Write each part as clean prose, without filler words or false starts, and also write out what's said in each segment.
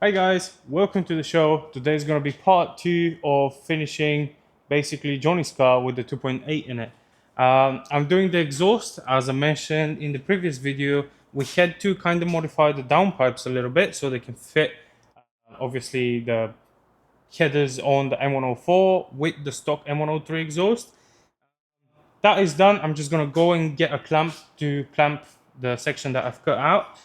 Hi guys, welcome to the show. Today is going to be part 2 of finishing basically Johnny's car with the 2.8 in it. I'm doing the exhaust. As I mentioned in the previous video, we had to kind of modify the downpipes a little bit so they can fit obviously the headers on the M104 with the stock M103 exhaust. That is done. I'm just going to go and get a clamp to clamp the section that I've cut out.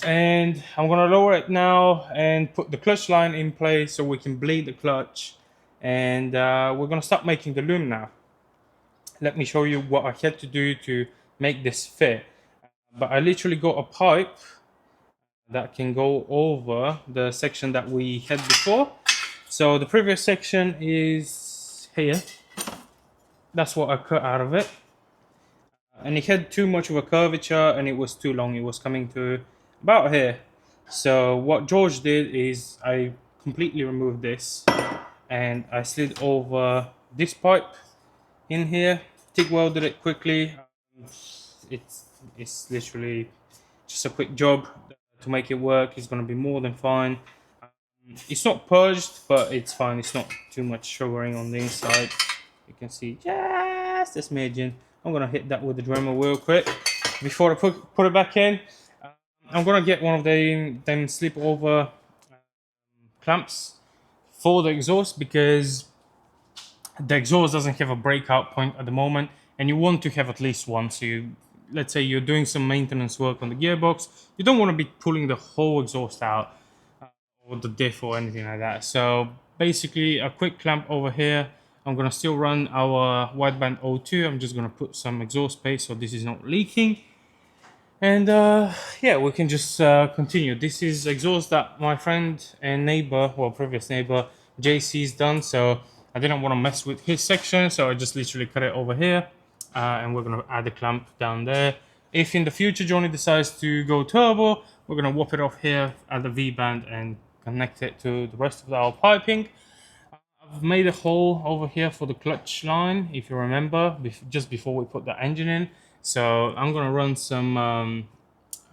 And I'm gonna lower it now and put the clutch line in place so we can bleed the clutch, and we're gonna start making the loom now. Let me show you what I had to do to make this fit. But I literally got a pipe that can go over the section that we had before. So the previous section is here. That's what I cut out of it, and it had too much of a curvature and it was too long. It was coming to about here. So what George did is I completely removed this and I slid over this pipe in here, TIG welded it quickly. It's literally just a quick job to make it work. It's going to be more than fine. It's not purged, but it's fine. It's not too much sugaring on the inside. You can see just a smidgen. I'm going to hit that with the Dremel real quick before I put it back in. I'm going to get one of them slip over clamps for the exhaust, because the exhaust doesn't have a breakout point at the moment, and you want to have at least one. So let's say you're doing some maintenance work on the gearbox, you don't want to be pulling the whole exhaust out or the diff or anything like that. So basically a quick clamp over here. I'm going to still run our wideband O2. I'm just going to put some exhaust paste so this is not leaking. And yeah, we can just continue. This is exhaust that my friend and neighbor, well, previous neighbor, JC's done. So I didn't want to mess with his section, so I just literally cut it over here. And we're going to add a clamp down there. If in the future Johnny decides to go turbo, we're going to whop it off here at the V-band and connect it to the rest of our piping. I've made a hole over here for the clutch line, if you remember, just before we put the engine in. So I'm going to run some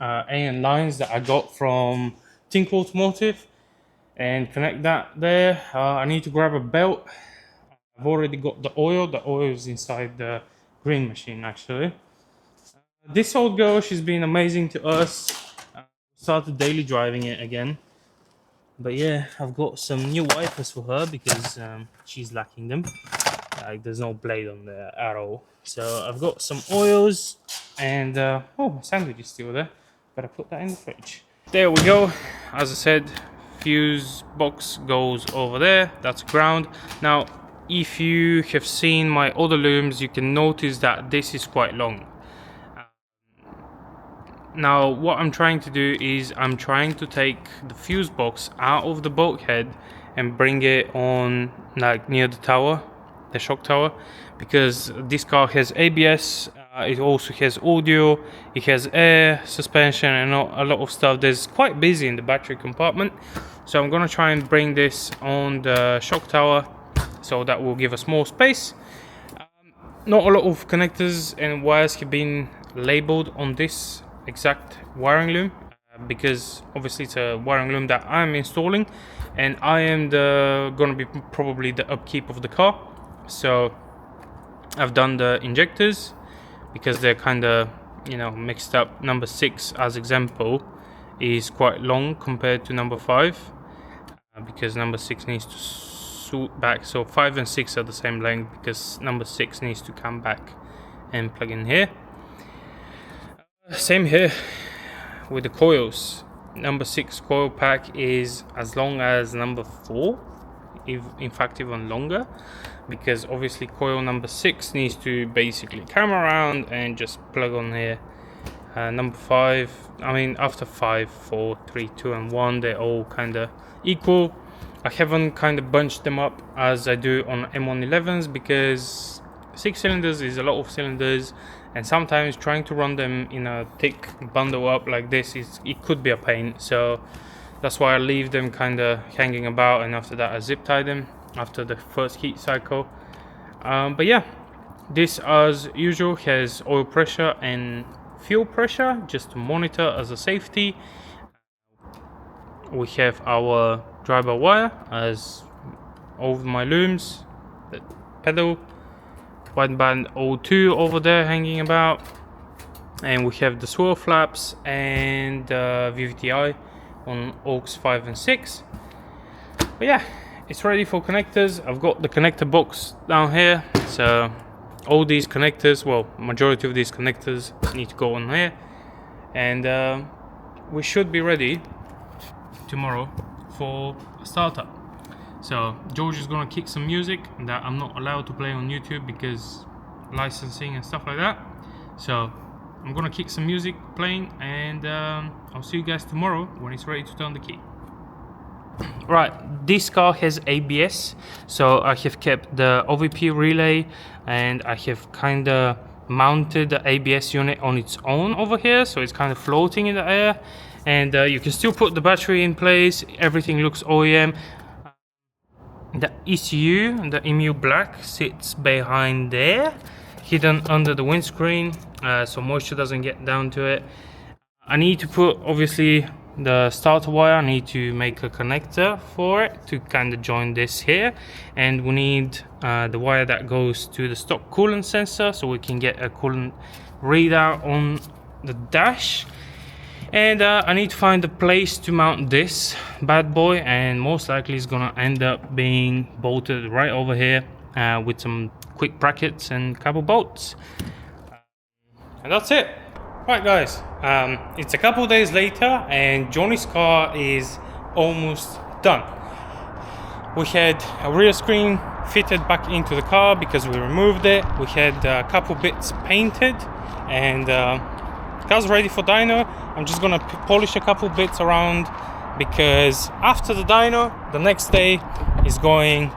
AN lines that I got from Tink Automotive and connect that there. I need to grab a belt. I've already got the oil. The oil is inside the green machine, actually. This old girl, she's been amazing to us. Started daily driving it again. But yeah, I've got some new wipers for her because she's lacking them. Like, there's no blade on there at all. So I've got some oils, and oh, my sandwich is still there. Better put that in the fridge. There we go. As I said, fuse box goes over there. That's ground. Now, if you have seen my other looms, you can notice that this is quite long. Now what I'm trying to do is I'm trying to take the fuse box out of the bulkhead and bring it on like near the tower, the shock tower, because this car has ABS, it also has audio, it has air suspension and a lot of stuff. There's quite busy in the battery compartment, so I'm gonna try and bring this on the shock tower, so that will give us more space. Not a lot of connectors and wires have been labeled on this exact wiring loom, because obviously it's a wiring loom that I'm installing, and I am gonna be probably the upkeep of the car. So I've done the injectors because they're kind of, you know, mixed up. Number 6, as example, is quite long compared to number 5, because number 6 needs to suit back. So 5 and 6 are the same length because number 6 needs to come back and plug in here. Same here with the coils. Number 6 coil pack is as long as number 4, if in fact even longer, because obviously coil number 6 needs to basically come around and just plug on here. Number 5, I mean after 5, 4, 3, 2 and 1, they're all kind of equal. I haven't kind of bunched them up as I do on M111s, because 6 cylinders is a lot of cylinders, and sometimes trying to run them in a thick bundle up like this it could be a pain. So that's why I leave them kind of hanging about, and after that I zip tie them after the first heat cycle. But yeah, this as usual has oil pressure and fuel pressure just to monitor as a safety. we have our driver wire as over my looms, the pedal, wideband 02 over there hanging about, and we have the swirl flaps and VVTi on aux 5 and 6. But yeah, it's ready for connectors. I've got the connector box down here, so all these connectors, well, majority of these connectors need to go on here, and we should be ready tomorrow for a startup. So George is gonna kick some music that I'm not allowed to play on YouTube because licensing and stuff like that. So I'm gonna kick some music playing, and I'll see you guys tomorrow when it's ready to turn the key. Right, this car has ABS, so I have kept the OVP relay, and I have kind of mounted the ABS unit on its own over here, so it's kind of floating in the air, and you can still put the battery in place. Everything looks OEM. The ECU, the EMU black, sits behind there, hidden under the windscreen, so moisture doesn't get down to it. I need to put, obviously, the starter wire. I need to make a connector for it to kind of join this here, and we need the wire that goes to the stock coolant sensor so we can get a coolant readout on the dash. And I need to find a place to mount this bad boy, and most likely it's gonna end up being bolted right over here with some quick brackets and couple bolts, and that's it. Right guys, it's a couple days later and Johnny's car is almost done. We had a rear screen fitted back into the car because we removed it. We had a couple bits painted, and the car's ready for dyno. I'm just gonna polish a couple bits around because after the dyno, the next day is going...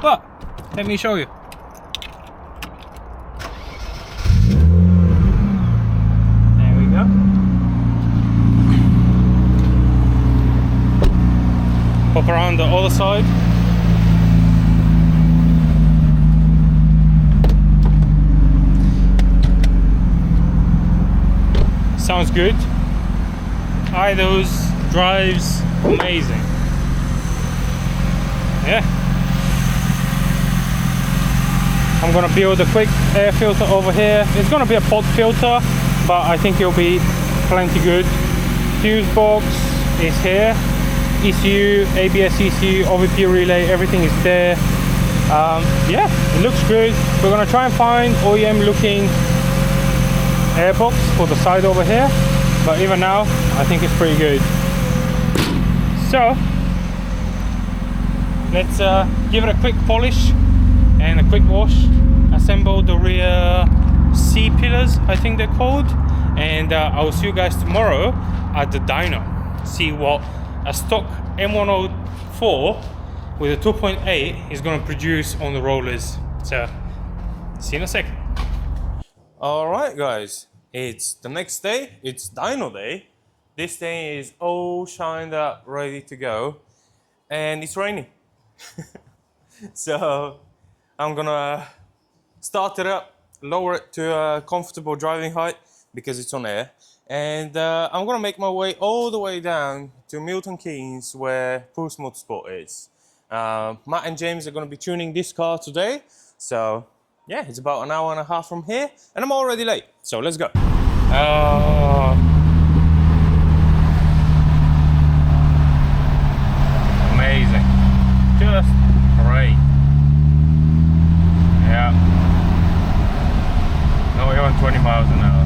Well, let me show you. Pop around the other side. Sounds good. Idles, drives amazing. Yeah. I'm gonna build a quick air filter over here. It's gonna be a pod filter, but I think it'll be plenty good. Fuse box is here. ECU, ABS ECU, OVP relay, everything is there. Yeah, it looks good. We're gonna try and find OEM looking airbox for the side over here, but even now I think it's pretty good. So let's give it a quick polish and a quick wash, assemble the rear C pillars, I think they're called, and I will see you guys tomorrow at the dyno. See what a stock M104 with a 2.8 is going to produce on the rollers. So see you in a second. All right guys, it's the next day, it's dyno day. This thing is all shined up, ready to go, and it's raining. So I'm gonna start it up, lower it to a comfortable driving height because it's on air, and I'm gonna make my way all the way down to Milton Keynes where Pulsemotorsport is. Matt and James are gonna be tuning this car today, so yeah, it's about an hour and a half from here, and I'm already late, so let's go. Amazing, just great. Yeah, no, we're on 20 miles an hour.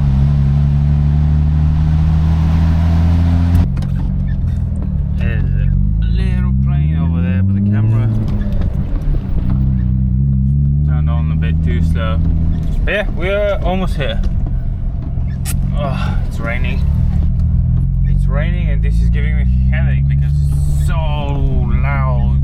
There's a little plane over there, but the camera turned on a bit too slow. But yeah, we're almost here. Oh, it's raining. It's raining, and this is giving me a headache because it's so loud.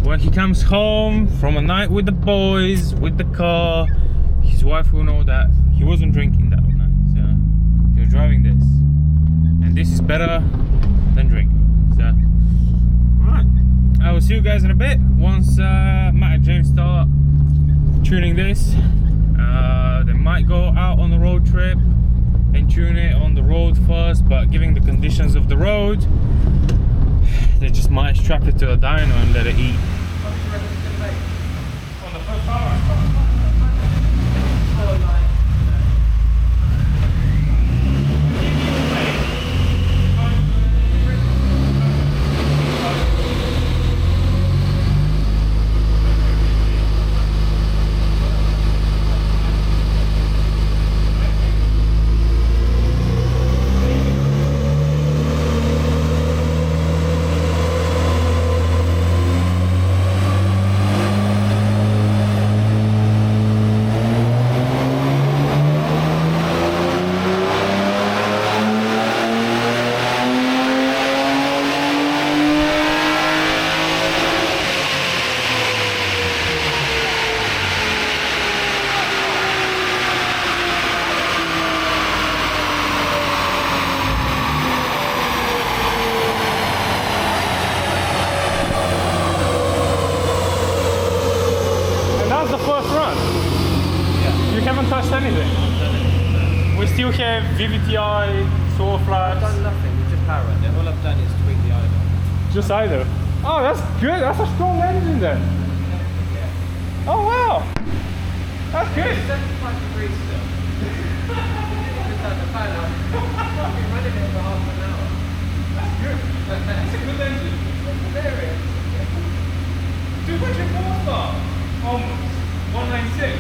When he comes home from a night with the boys, with the car, his wife will know that he wasn't drinking that night, so he'll driving this, and this is better than drinking. So, alright, I will see you guys in a bit once Matt and James start tuning this. They might go out on the road trip and tune it on the road first, but given the conditions of the road, they just might strap it to a dyno and let it eat. On the first power. Touched anything. We still have VVTi, solar flaps. I've done nothing, we just power it. All I've done is tweak the idle. Just either. Oh, that's good. That's a strong engine then. Yeah. Oh wow. That's good. It's 75 degrees still. Just had the fan on. I've been running it for half an hour. That's good. That's a good engine. There it is. 200 horsepower. Almost. 196.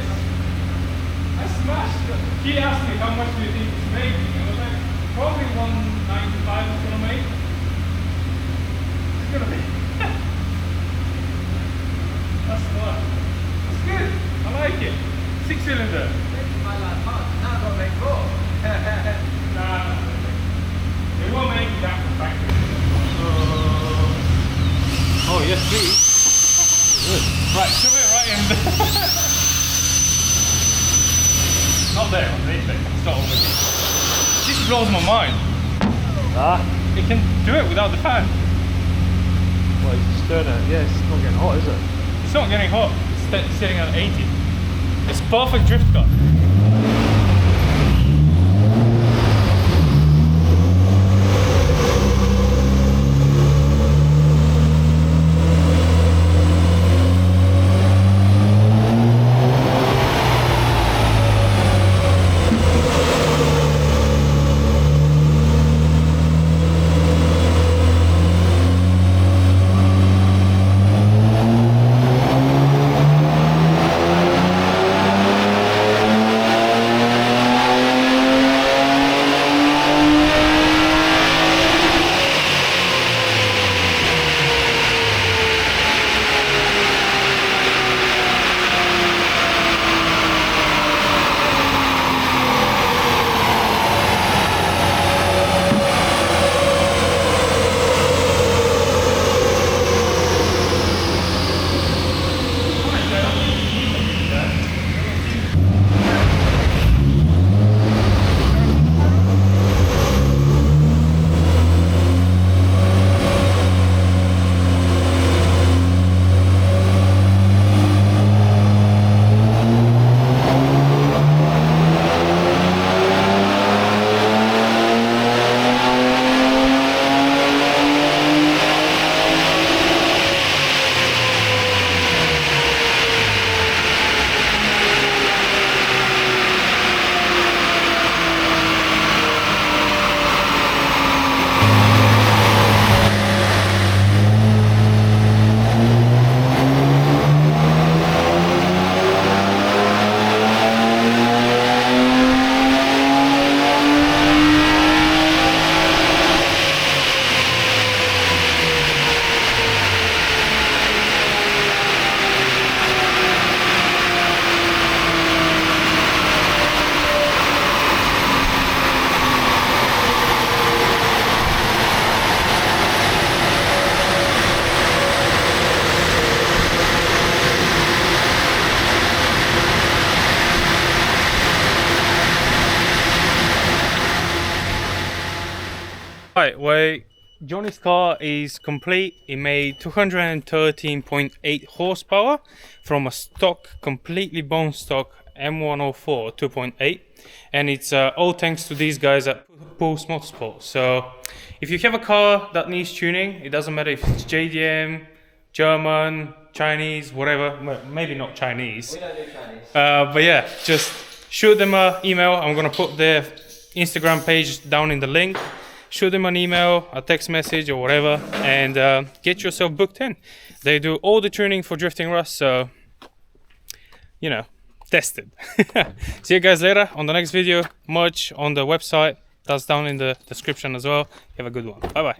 I smashed it. He asked me how much do you think it's making? I was like, probably 195 it's gonna make. It's gonna be. That's smart. It's good. I like it. 6-cylinder. Making my life hard. Now I've got to make more. Nah. They won't make it down from factory. Oh yes please. Good. Right, shove it right in there. Not there, on the inside. It's not over here. This blows my mind. Ah? It can do it without the fan. Well, you just turn it. Yeah, it's not getting hot, is it? It's not getting hot. It's sitting at 80. It's perfect drift car. Right, well, Johnny's car is complete. It made 213.8 horsepower from a stock, completely bone stock M104 2.8, and it's all thanks to these guys at Pulsemotorsport. So if you have a car that needs tuning, it doesn't matter if it's JDM, German, Chinese, whatever. Well, maybe not Chinese. We don't do Chinese. But yeah, just shoot them an email. I'm gonna put their Instagram page down in the link. Shoot them an email, a text message, or whatever, and get yourself booked in. They do all the tuning for driftin'rust, so you know, tested. See you guys later on the next video. Merch on the website. That's down in the description as well. Have a good one. Bye bye.